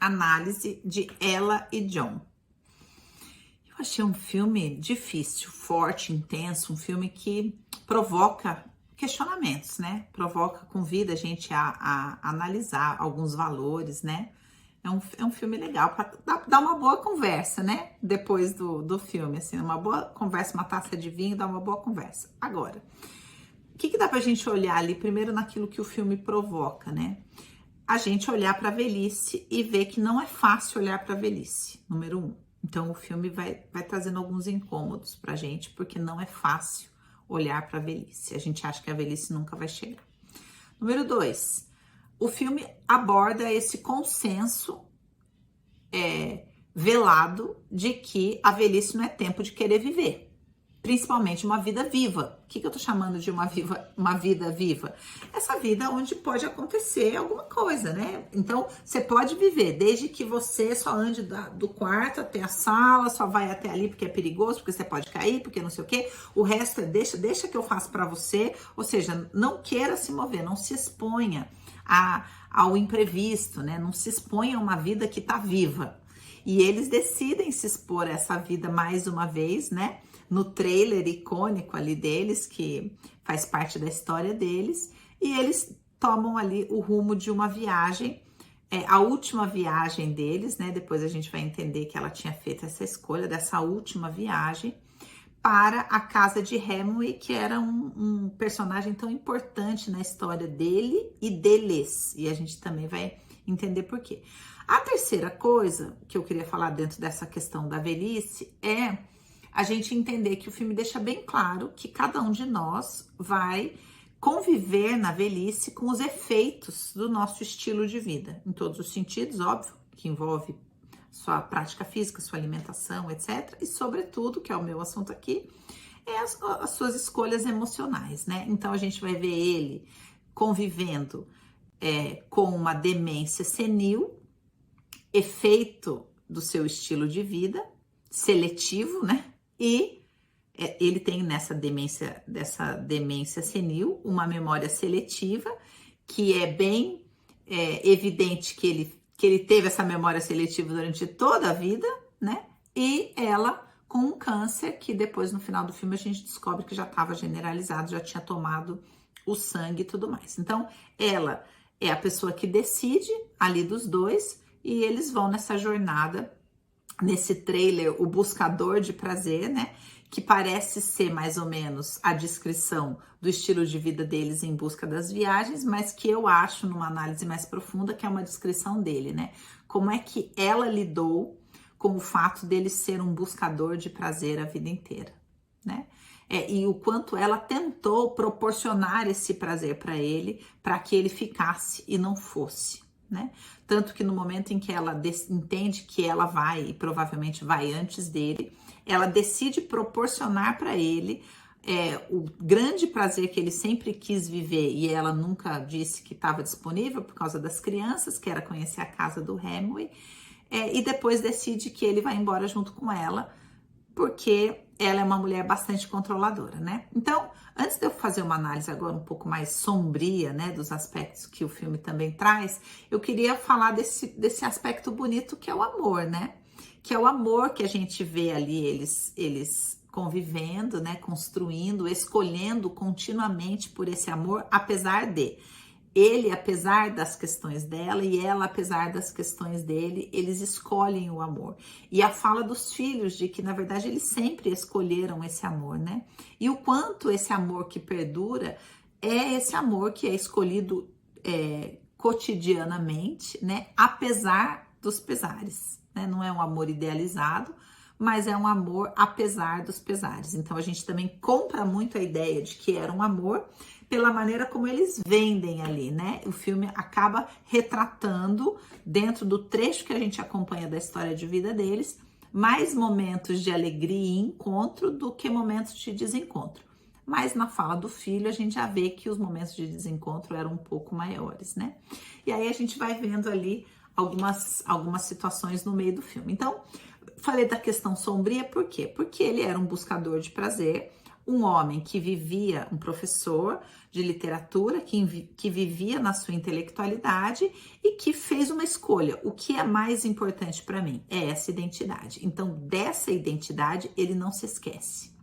análise de Ella e John. Eu achei um filme difícil, forte, intenso, um filme que provoca questionamentos, né? Convida a gente a analisar alguns valores, né? É um filme legal para dar uma boa conversa, né? Depois do filme, assim, uma boa conversa, uma taça de vinho, dá uma boa conversa. Agora, o que dá pra gente olhar ali, primeiro naquilo que o filme provoca, né? A gente olhar pra velhice e ver que não é fácil olhar pra velhice, número 1. Então, o filme vai trazendo alguns incômodos pra gente, porque não é fácil olhar pra velhice. A gente acha que a velhice nunca vai chegar. Número 2, o filme aborda esse consenso velado de que a velhice não é tempo de querer viver. Principalmente uma vida viva. O que eu tô chamando de uma vida viva? Essa vida onde pode acontecer alguma coisa, né? Então, você pode viver, desde que você só ande do quarto até a sala, só vai até ali porque é perigoso, porque você pode cair, porque não sei o quê. O resto é deixa que eu faço pra você. Ou seja, não queira se mover, não se exponha ao imprevisto, né? Não se exponha a uma vida que tá viva. E eles decidem se expor a essa vida mais uma vez, né? No trailer icônico ali deles, que faz parte da história deles, e eles tomam ali o rumo de uma viagem, a última viagem deles, né? Depois a gente vai entender que ela tinha feito essa escolha dessa última viagem para a casa de Hemingway, que era um personagem tão importante na história dele e deles, e a gente também vai entender por quê. A terceira coisa que eu queria falar dentro dessa questão da velhice é a gente entender que o filme deixa bem claro que cada um de nós vai conviver na velhice com os efeitos do nosso estilo de vida, em todos os sentidos, óbvio, que envolve sua prática física, sua alimentação, etc. E, sobretudo, que é o meu assunto aqui, as suas escolhas emocionais, né? Então, a gente vai ver ele convivendo com uma demência senil, efeito do seu estilo de vida, seletivo, né? E ele tem dessa demência senil, uma memória seletiva, que é bem evidente que ele teve essa memória seletiva durante toda a vida, né? E ela com um câncer que depois, no final do filme, a gente descobre que já estava generalizado, já tinha tomado o sangue e tudo mais. Então, ela é a pessoa que decide ali dos dois e eles vão nessa jornada. Nesse trailer, o buscador de prazer, né? Que parece ser mais ou menos a descrição do estilo de vida deles em busca das viagens, mas que eu acho, numa análise mais profunda, que é uma descrição dele, né? Como é que ela lidou com o fato dele ser um buscador de prazer a vida inteira, né? E o quanto ela tentou proporcionar esse prazer para ele, para que ele ficasse e não fosse, né? Tanto que no momento em que ela entende que ela vai, e provavelmente vai antes dele, ela decide proporcionar para ele o grande prazer que ele sempre quis viver, e ela nunca disse que estava disponível por causa das crianças, que era conhecer a casa do Hemingway, e depois decide que ele vai embora junto com ela, porque ela é uma mulher bastante controladora, né? Então, antes de eu fazer uma análise agora um pouco mais sombria, né, dos aspectos que o filme também traz, eu queria falar desse aspecto bonito que é o amor, né? Que é o amor que a gente vê ali, eles convivendo, né, construindo, escolhendo continuamente por esse amor, apesar de ele, apesar das questões dela, e ela, apesar das questões dele, eles escolhem o amor. E a fala dos filhos de que, na verdade, eles sempre escolheram esse amor, né? E o quanto esse amor que perdura é esse amor que é escolhido cotidianamente, né? Apesar dos pesares, né? Não é um amor idealizado, mas é um amor apesar dos pesares. Então, a gente também compra muito a ideia de que era um amor pela maneira como eles vendem ali, né? O filme acaba retratando, dentro do trecho que a gente acompanha da história de vida deles, mais momentos de alegria e encontro do que momentos de desencontro. Mas na fala do filho, a gente já vê que os momentos de desencontro eram um pouco maiores, né? E aí a gente vai vendo ali algumas situações no meio do filme. Então, falei da questão sombria, por quê? Porque ele era um buscador de prazer, um homem que vivia, um professor de literatura, que vivia na sua intelectualidade e que fez uma escolha. O que é mais importante para mim? É essa identidade. Então, dessa identidade, ele não se esquece.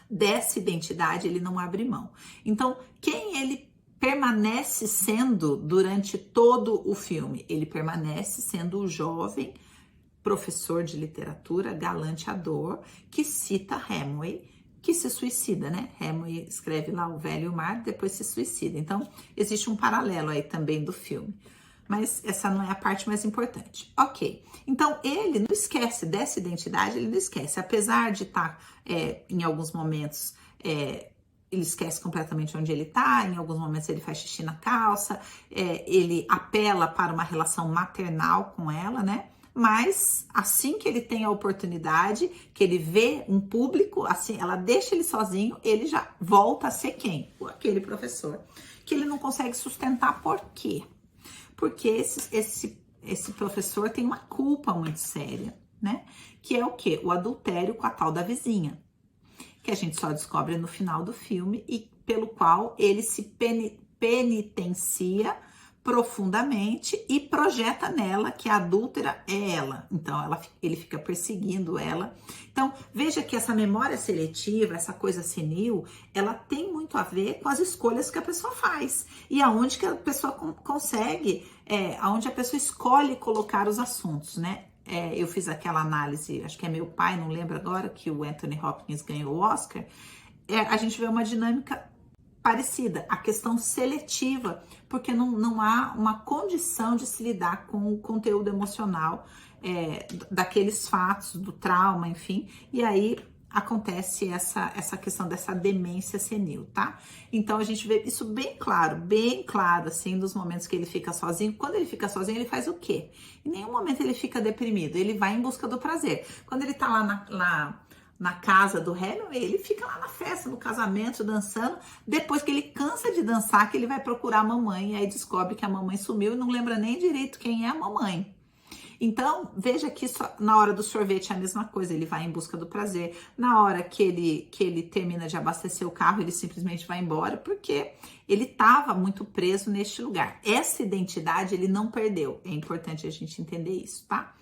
Dessa identidade, ele não abre mão. Então, quem ele permanece sendo durante todo o filme? Ele permanece sendo o jovem professor de literatura galanteador que cita Hemingway, que se suicida, né? Hemingway escreve lá O Velho e o Mar, depois se suicida. Então, existe um paralelo aí também do filme. Mas essa não é a parte mais importante. Ok, então ele não esquece dessa identidade, ele não esquece. Apesar de estar, em alguns momentos, ele esquece completamente onde ele está, em alguns momentos ele faz xixi na calça, ele apela para uma relação maternal com ela, né? Mas assim que ele tem a oportunidade, que ele vê um público, assim, ela deixa ele sozinho, ele já volta a ser quem? Aquele professor que ele não consegue sustentar. Por quê? Porque esse professor tem uma culpa muito séria, né? Que é o quê? O adultério com a tal da vizinha, que a gente só descobre no final do filme e pelo qual ele se penitencia profundamente e projeta nela que a adúltera é ela. Então, ele fica perseguindo ela. Então, veja que essa memória seletiva, essa coisa senil, ela tem muito a ver com as escolhas que a pessoa faz. E aonde que a pessoa consegue, aonde a pessoa escolhe colocar os assuntos, né? Eu fiz aquela análise, acho que é Meu Pai, não lembro agora, que o Anthony Hopkins ganhou o Oscar. A gente vê uma dinâmica parecida, a questão seletiva, porque não há uma condição de se lidar com o conteúdo emocional daqueles fatos, do trauma, enfim, e aí acontece essa questão dessa demência senil, tá? Então a gente vê isso bem claro, assim, nos momentos que ele fica sozinho. Quando ele fica sozinho, ele faz o quê? Em nenhum momento ele fica deprimido, ele vai em busca do prazer. Quando ele tá lá na casa do Hemingway, ele fica lá na festa, no casamento, dançando. Depois que ele cansa de dançar, que ele vai procurar a mamãe, e aí descobre que a mamãe sumiu e não lembra nem direito quem é a mamãe. Então, veja que na hora do sorvete é a mesma coisa, ele vai em busca do prazer. Na hora que ele termina de abastecer o carro, ele simplesmente vai embora, porque ele estava muito preso neste lugar. Essa identidade ele não perdeu. É importante a gente entender isso, tá?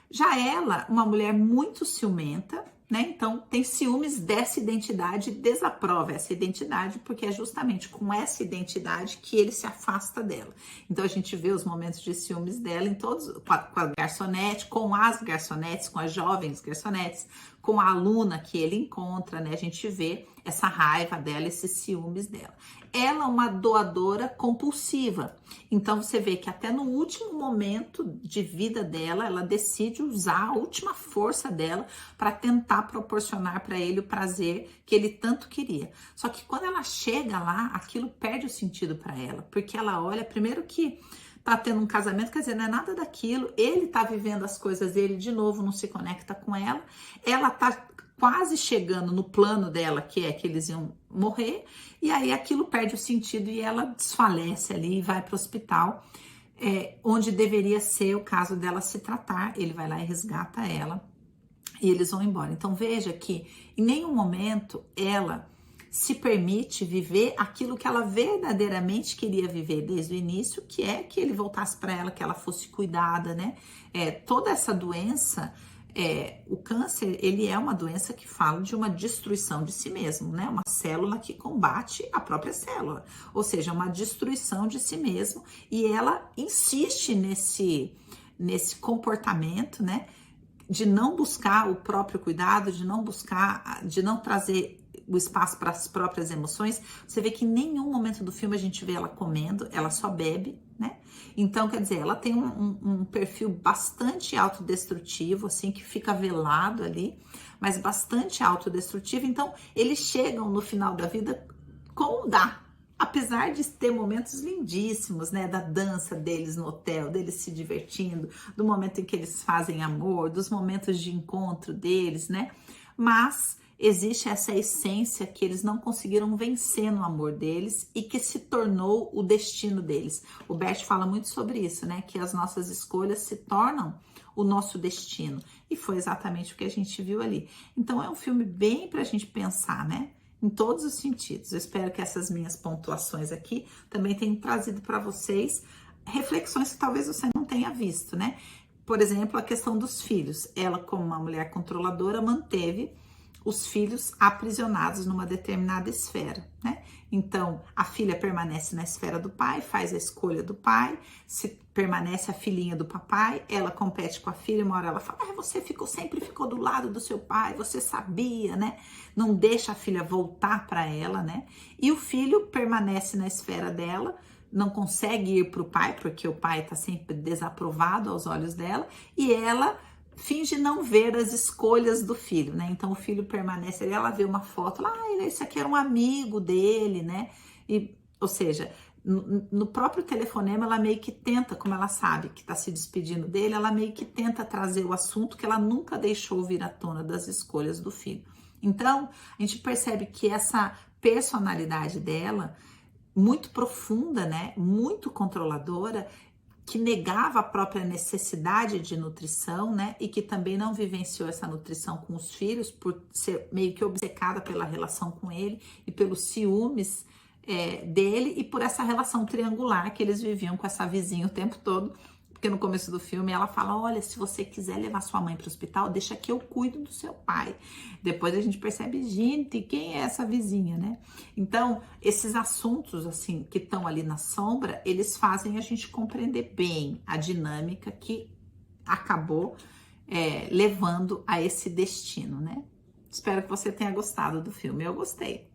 Já ela, uma mulher muito ciumenta, né? Então, tem ciúmes dessa identidade, desaprova essa identidade, porque é justamente com essa identidade que ele se afasta dela. Então, a gente vê os momentos de ciúmes dela em todos, com a garçonete, com as garçonetes, com as jovens garçonetes, com a aluna que ele encontra, né? A gente vê essa raiva dela, esses ciúmes dela. Ela é uma doadora compulsiva. Então, você vê que até no último momento de vida dela, ela decide usar a última força dela para tentar proporcionar para ele o prazer que ele tanto queria. Só que quando ela chega lá, aquilo perde o sentido para ela, porque ela olha, primeiro que tá tendo um casamento, quer dizer, não é nada daquilo, ele tá vivendo as coisas dele, de novo não se conecta com ela tá quase chegando no plano dela, que é que eles iam morrer, e aí aquilo perde o sentido e ela desfalece ali e vai para o hospital, onde deveria ser o caso dela se tratar. Ele vai lá e resgata ela e eles vão embora. Então veja que em nenhum momento ela se permite viver aquilo que ela verdadeiramente queria viver desde o início, que é que ele voltasse para ela, que ela fosse cuidada, né? Toda essa doença, o câncer, ele é uma doença que fala de uma destruição de si mesmo, né? Uma célula que combate a própria célula, ou seja, uma destruição de si mesmo, e ela insiste nesse comportamento, né? De não buscar o próprio cuidado, de não trazer o espaço para as próprias emoções. Você vê que em nenhum momento do filme a gente vê ela comendo, ela só bebe, né? Então, quer dizer, ela tem um perfil bastante autodestrutivo, assim, que fica velado ali, mas bastante autodestrutivo. Então, eles chegam no final da vida como dá. Apesar de ter momentos lindíssimos, né, da dança deles no hotel, deles se divertindo, do momento em que eles fazem amor, dos momentos de encontro deles, né, mas existe essa essência que eles não conseguiram vencer no amor deles e que se tornou o destino deles. O Bert fala muito sobre isso, né, que as nossas escolhas se tornam o nosso destino. E foi exatamente o que a gente viu ali. Então é um filme bem pra gente pensar, né? Em todos os sentidos. Eu espero que essas minhas pontuações aqui também tenham trazido para vocês reflexões que talvez você não tenha visto, né? Por exemplo, a questão dos filhos. Ela, como uma mulher controladora, manteve os filhos aprisionados numa determinada esfera, né? Então, a filha permanece na esfera do pai, faz a escolha do pai, se permanece a filhinha do papai, ela compete com a filha, uma hora ela fala, você sempre ficou do lado do seu pai, você sabia, né? Não deixa a filha voltar para ela, né? E o filho permanece na esfera dela, não consegue ir para o pai, porque o pai está sempre desaprovado aos olhos dela, e ela finge não ver as escolhas do filho, né? Então o filho permanece ali, ela vê uma foto, esse aqui era um amigo dele, né? Ou seja, no próprio telefonema ela meio que tenta, como ela sabe que está se despedindo dele, ela meio que tenta trazer o assunto que ela nunca deixou vir à tona das escolhas do filho. Então a gente percebe que essa personalidade dela, muito profunda, né? Muito controladora, que negava a própria necessidade de nutrição, né? E que também não vivenciou essa nutrição com os filhos por ser meio que obcecada pela relação com ele e pelos ciúmes dele e por essa relação triangular que eles viviam com essa vizinha o tempo todo. Porque no começo do filme ela fala, olha, se você quiser levar sua mãe para o hospital, deixa que eu cuido do seu pai. Depois a gente percebe, gente, quem é essa vizinha, né? Então, esses assuntos, assim, que estão ali na sombra, eles fazem a gente compreender bem a dinâmica que acabou levando a esse destino, né? Espero que você tenha gostado do filme. Eu gostei.